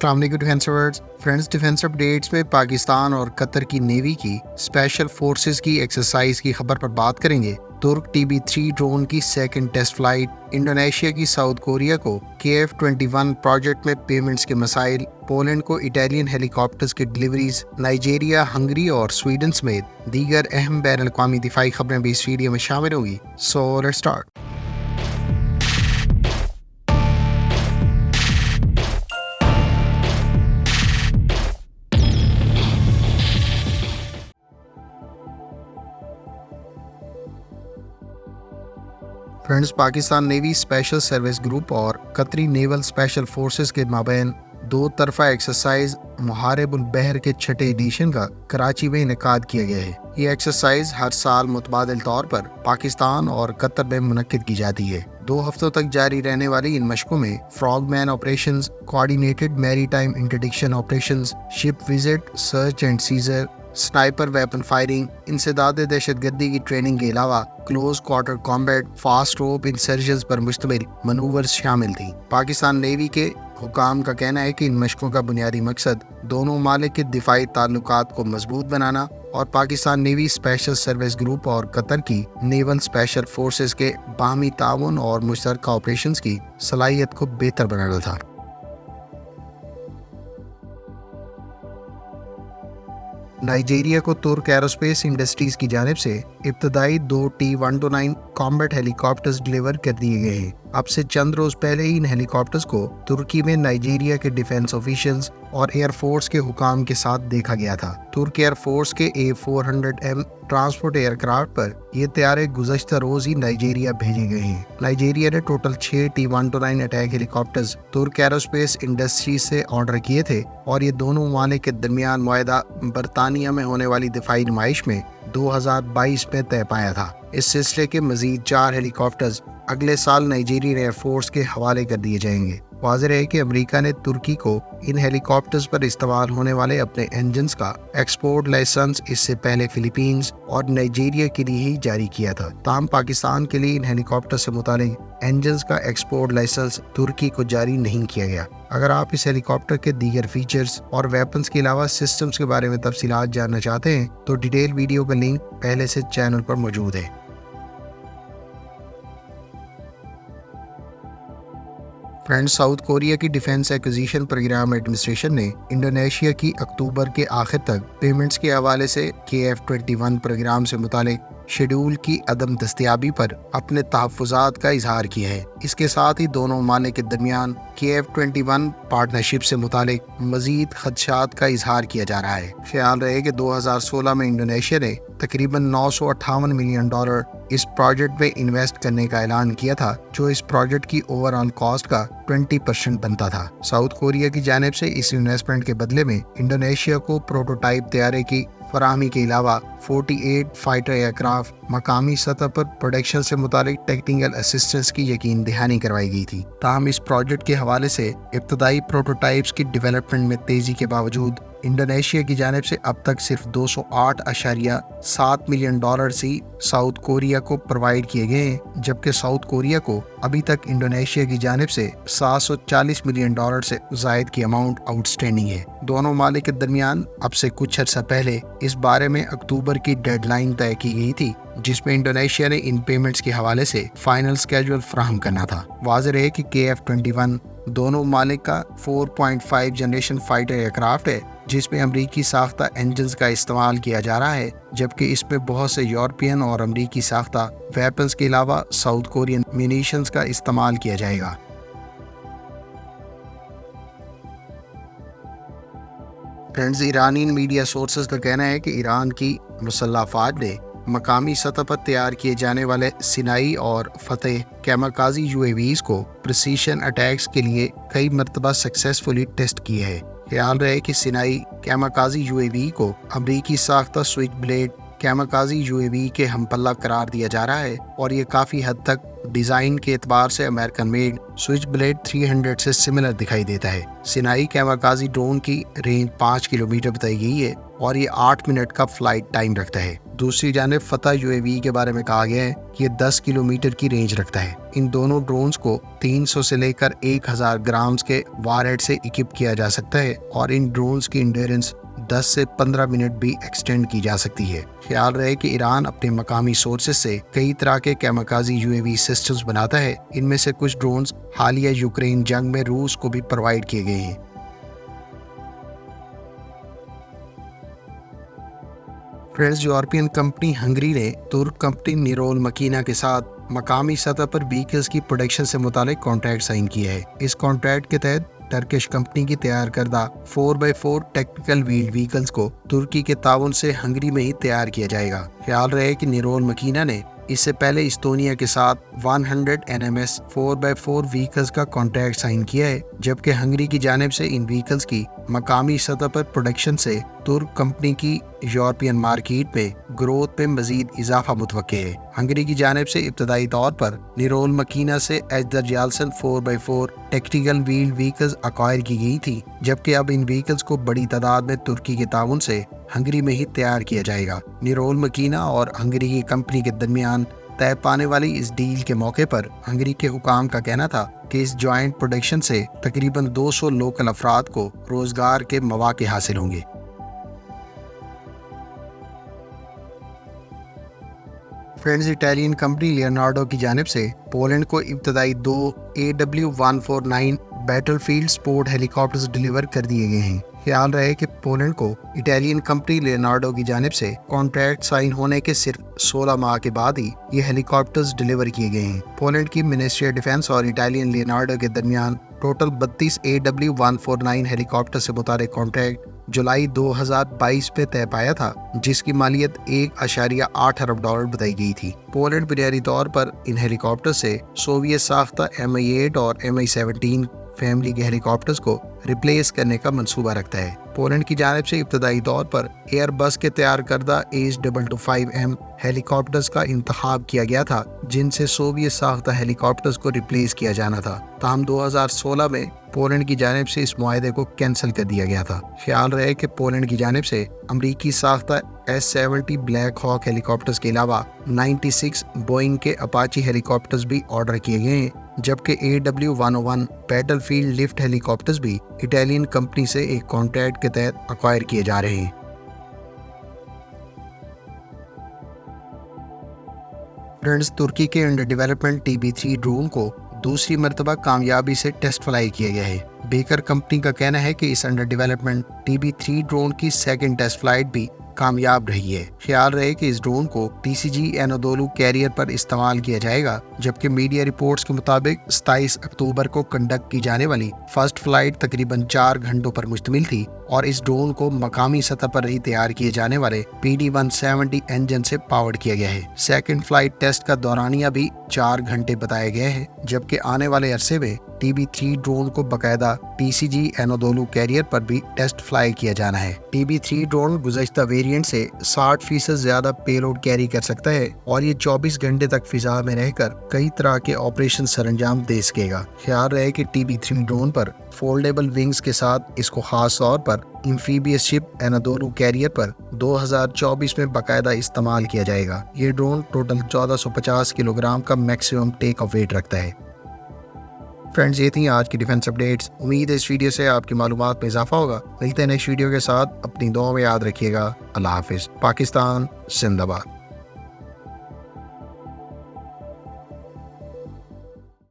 अस्सलाम वालेकुम defence awards friends. Defence updates में पाकिस्तान और कतर की नेवी की स्पेशल फोर्सेस की एक्सरसाइज की खबर पर बात करेंगे। तुर्क TB3 ड्रोन की सेकंड टेस्ट फ्लाइट, इंडोनेशिया की साउथ कोरिया को KF-21 प्रोजेक्ट में पेमेंट्स के मसाइल, पोलैंड को इटालियन हेलीकॉप्टर्स की डिलीवरीज, नाइजीरिया, हंगरी और स्वीडन समेत दीगर अहम बैन अल-अक़वामी दिफाई खबरें भी इस वीडियो में शामिल होंगी। So let's start. Friends, Pakistan navy special service group और कतरी नेवल स्पेशल फोर्सेस के माबैन दो तरफा एक्सरसाइज मुहारिबुल बहर के छठे एडिशन का कराची में इनेकाद किया गया है। ये एक्सरसाइज हर साल मुतबादिल तौर पर पाकिस्तान और कतर में मुनक्किद की जाती है। 2 हफ्तों तक जारी रहने वाली इन मशकों में frogman operations, coordinated maritime interdiction operations, ship visit, search and seizure, sniper weapon firing, इंसदाद दहशतगर्दी की ट्रेनिंग के अलावा close quarter combat, fast rope insertions पर मुश्तमिल मनूवर्स शामिल थी। पाकिस्तान नेवी के हुकाम का कहना है कि इन मशकों का बुनियादी मकसद दोनों मालिक के दिफाई ताल्लुकात को मजबूत बनाना और Pakistan navy special service group और कतर की नेवल स्पेशल फोर्सेस के बाहमी ताउन और मुश्तरका ऑपरेशंस की सलाहियत को बेहतर बनाना था। नाइजीरिया को तुर्क एरोस्पेस इंडस्ट्रीज की जानिब से इब्तदाई 2 T-129 कॉम्बैट हेलीकॉप्टर्स डिलीवर कर दिए गए हैं। अब से चंद रोज पहले ही इन हेलीकॉप्टर्स को तुर्की में नाइजीरिया के डिफेंस ऑफिशियल्स और एयरफोर्स के हुकाम के साथ देखा गया था। तुर्क एयरफोर्स के A400M ट्रांसपोर्ट एयरक्राफ्ट पर ये तैयारे गुज़श्ता रोज ही नाइजीरिया भेजे गए हैं। नाइजीरिया ने टोटल 6 T-129 अटैक हेलीकॉप्टर्स तुर्क एरोस्पेस इंडस्ट्रीज से ऑर्डर किए थे और ये दोनों मालिक के दरमियान मुआहदा बरतानिया में होने वाली दिफाई नुमाइश में 2022 में तय पाया था। इस सिलसिले के मजीद 4 हेलीकॉप्टर्स अगले साल नाइजीरियन एयरफोर्स के हवाले कर दिए जाएंगे। वाज़ेह है कि अमेरिका ने तुर्की को इन हेलीकॉप्टर्स पर इस्तेमाल होने वाले अपने इंजन्स का एक्सपोर्ट लाइसेंस इससे पहले फिलीपींस और नाइजीरिया के लिए ही जारी किया था। ताहम पाकिस्तान के लिए इन हेलीकॉप्टर से मुतालिक इंजन्स का एक्सपोर्ट लाइसेंस तुर्की को जारी नहीं किया गया। अगर आप इस हेलीकॉप्टर के दीगर फीचर्स और वेपन्स के अलावा सिस्टम्स के बारे में तफसीलात जानना चाहते हैं तो डिटेल वीडियो का लिंक पहले से चैनल पर मौजूद है। फ्रेंड्स, साउथ कोरिया की डिफेंस एक्विजिशन प्रोग्राम एडमिनिस्ट्रेशन ने इंडोनेशिया की अक्टूबर के आखिर तक पेमेंट्स के हवाले से KF-21 प्रोग्राम से मुतालिक शेड्यूल की अदम दस्तयाबी पर अपने तहफ़्फ़ुज़ात का इजहार किया है। इसके साथ ही दोनों मालिक के दरमियान KF-21 पार्टनरशिप से मुतालिक मज़ीद खदशात का इजहार किया जा रहा है। ख्याल रहे कि 2016 में इंडोनेशिया ने तकरीबन $958 मिलियन इस प्रोजेक्ट में इन्वेस्ट करने का ऐलान किया था, जो इस प्रोजेक्ट की ओवरऑल कॉस्ट का 20% बनता था। साउथ कोरिया की जानिब से इस इन्वेस्टमेंट के बदले में इंडोनेशिया को प्रोटोटाइप तैयारे की फराहमी के अलावा 48 फाइटर एयरक्राफ्ट, मकामी सतह पर प्रोडक्शन से मुतालिक टेक्निकल असिस्टेंस की यकीन दहानी करवाई गई थी। ताहम इस प्रोजेक्ट के हवाले से इब्तदाई प्रोटोटाइप्स की डेवलपमेंट में तेजी के बावजूद इंडोनेशिया की जानिब से अब तक सिर्फ $208.7 मिलियन ही साउथ कोरिया को प्रोवाइड किए गए हैं, जबकि साउथ कोरिया को अभी तक इंडोनेशिया की जानिब से $740 मिलियन से जायद की अमाउंट आउटस्टैंडिंग है। दोनों मालिक के दरमियान अब से कुछ अर्सा पहले इस बारे में अक्टूबर की डेडलाइन तय की गई थी, जिसमें इंडोनेशिया ने इन पेमेंट्स के हवाले से फाइनल स्केड्यूल फराहम करना था। वाज़ेह है कि KF-21 दोनों मालिक का 4.5 जनरेशन फाइटर एयरक्राफ्ट है, जिसमें अमरीकी साख्ता इंजन्स का इस्तेमाल किया जा रहा है, जबकि इसमें बहुत से यूरोपियन और अमरीकी साख्ता वेपन्स के अलावा साउथ कोरियन म्यूनिशंस का इस्तेमाल किया जाएगा। फ्रेंड्स, ईरानी मीडिया सोर्सेज का कहना है कि ईरान की मुसल्लह अफवाज ने मकामी सतह पर तैयार किए जाने वाले सिनाई और फतेह कैमकाजी UAVs को प्रिसीशन अटैक्स के लिए कई मरतबा सक्सेसफुली टेस्ट किए हैं। ख्याल रहे कि सिनाई कैमकाजी UAV को अमरीकी साख्ता स्विच ब्लेड कैमकाजी UAV के हमपल्ला करार दिया जा रहा है और ये काफ़ी हद तक डिज़ाइन के एतबार से अमेरिकन मेड स्विच ब्लेड 300 से सिमिलर दिखाई देता है। सिनाई कैमकाजी ड्रोन की रेंज 5 किलोमीटर बताई गई है और ये 8 मिनट का फ्लाइट टाइम रखता है। دوسری جانب فتح UAV کے بارے میں کہا گیا ہے کہ یہ 10 کلومیٹر کی رینج رکھتا ہے۔ ان دونوں ڈرونز کو 300 سے لے کر 1000 گرامز کے وار ہیڈ سے اکپ کیا جا سکتا ہے اور ان ڈرونز کی انڈیورنس 10 سے 15 منٹ بھی ایکسٹینڈ کی جا سکتی ہے۔ خیال رہے کہ ایران اپنے مقامی سورسز سے کئی طرح کے کیمکازی UAV سسٹمز بناتا ہے۔ ان میں سے کچھ ڈرونز حالیہ یوکرین جنگ میں روس کو بھی پرووائڈ کیے گئے ہیں۔ فرینڈز، یورپین کمپنی ہنگری نے ترک کمپنی نیرول مکینا کے ساتھ مقامی سطح پر وہیکلز کی پروڈکشن سے متعلق کانٹریکٹ سائن کیا ہے۔ اس کانٹریکٹ کے تحت ٹرکش کمپنی کی تیار کردہ 4x4 ٹیکنیکل ویل وہیکلز کو ترکی کے تعاون سے ہنگری میں ہی تیار کیا جائے گا۔ خیال رہے کہ نیرول مکینا نے اس سے پہلے استونیا کے ساتھ 100 NMS 4x4 وہیکلز کا کانٹریکٹ سائن کیا ہے، جبکہ ہنگری کی جانب سے ان وہیکلز کی مقامی سطح پر پروڈکشن سے ترک کمپنی کی یورپین مارکیٹ میں گروتھ میں مزید اضافہ متوقع ہے۔ ہنگری کی جانب سے ابتدائی طور پر نیرول مکینا سے ایچدرجالسن 4x4 technical wheel vehicles acquire کی گئی تھی، جبکہ اب ان وہیکلز کو بڑی تعداد میں ترکی کے تعاون سے ہنگری میں ہی تیار کیا جائے گا۔ نیرول مکینا اور ہنگری کی کمپنی کے درمیان طے پانے والی اس ڈیل کے موقع پر ہنگری کے حکام کا کہنا تھا کہ اس جوائنٹ پروڈکشن سے تقریباً 200 لوکل افراد کو روزگار کے مواقع حاصل ہوں گے۔ فرینڈز، اٹالین کمپنی لیونارڈو کی جانب سے پولینڈ کو ابتدائی 2 AW149 بیٹل فیلڈ سپورٹ ہیلی کاپٹرز ڈیلیور کر دیے گئے ہیں۔ خیال رہے کہ پولینڈ کو اٹالین کمپنی لیونارڈو کی جانب سے کانٹریکٹ سائن ہونے کے صرف 16 ماہ کے بعد ہی یہ ہیلی کاپٹرز ڈیلیور کیے گئے ہیں۔ پولینڈ کی منسٹری ڈیفنس اور اٹالین لیونارڈو کے درمیان ٹوٹل 32 AW149 ہیلی کاپٹر سے متعلق کانٹریکٹ جولائی 2022 میں طے پایا تھا، جس کی مالیت $1.8 ارب بتائی گئی تھی۔ پولینڈ بنیادی طور پر ان ہیلی کاپٹر سے سوویت ساختہ Mi-8 اور Mi-17 فیملی کے ہیلی کاپٹرز کو ریپلیس کرنے کا منصوبہ رکھتا ہے۔ پولینڈ کی جانب سے ابتدائی طور پر ایئر بس کے تیار کردہ H225M ہیلی کاپٹرز کا انتخاب کیا گیا تھا، جن سے سوویت ساختہ ہیلی کاپٹرز کو ریپلیس کیا جانا تھا، تاہم 2016 میں پولینڈ کی جانب سے اس معاہدے کو کینسل کر دیا گیا تھا۔ خیال رہے کہ پولینڈ کی جانب سے امریکی ساختہ S-70 بلیک ہاک ہیلی کاپٹرز کے علاوہ 96 بوئنگ کے اپاچی ہیلی کاپٹرز بھی آرڈر کیے گئے ہیں، جبکہ AW101 بیٹل فیلڈ لفٹ ہیلی کاپٹرز بھی اٹالین کمپنی سے ایک کانٹریکٹ کے تحت اکوائر کیے جا رہے ہیں۔ فرینڈز، ترکی کے انڈر ڈیولپمنٹ TB3 ڈرون کو دوسری مرتبہ کامیابی سے ٹیسٹ فلائی کیا گیا ہے۔ بیکر کمپنی کا کہنا ہے کہ اس انڈر ڈیولپمنٹ TB3 ڈرون کی سیکنڈ ٹیسٹ فلائٹ بھی کامیاب رہی ہے۔ خیال رہے کہ اس ڈرون کو TCG انادولو کیریئر پر استعمال کیا جائے گا، جبکہ میڈیا رپورٹس کے مطابق 27 اکتوبر کو کنڈکٹ کی جانے والی فرسٹ فلائٹ تقریباً 4 گھنٹوں پر مشتمل تھی اور اس ڈرون کو مقامی سطح پر ہی تیار کیے جانے والے PD-170 انجن سے پاورڈ کیا گیا ہے۔ سیکنڈ فلائٹ ٹیسٹ کا دورانیہ بھی 4 گھنٹے بتایا گیا ہے، جبکہ آنے والے عرصے میں TB3 ڈرون کو باقاعدہ TCG انادولو کیریئر پر بھی ٹیسٹ فلائی کیا جانا ہے۔ TB3 ڈرون گزشتہ ویریئنٹ سے 60% زیادہ پے لوڈ کیری کر سکتا ہے اور یہ 24 گھنٹے تک فضا میں رہ کر کئی طرح کے آپریشن سر انجام دے سکے گا۔ خیال رہے کہ TB3 ڈرون پر فولڈیبل ونگز کے ساتھ اس کو خاص طور پر ایمفیبیس شپ انادولو کیریئر پر 2024 میں باقاعدہ استعمال کیا جائے گا۔ یہ ڈرون ٹوٹل 1450 کلوگرام کا میکسیمم ٹیک آف ویٹ رکھتا ہے۔ فرینڈز، یہ تھیں آج کی ڈیفنس اپڈیٹس۔ امید ہے اس ویڈیو سے آپ کی معلومات میں اضافہ ہوگا۔ ملتے ہیں نیکسٹ ویڈیو کے ساتھ، اپنی دعاؤں میں یاد رکھیے گا۔ اللہ حافظ۔ پاکستان زندہ باد۔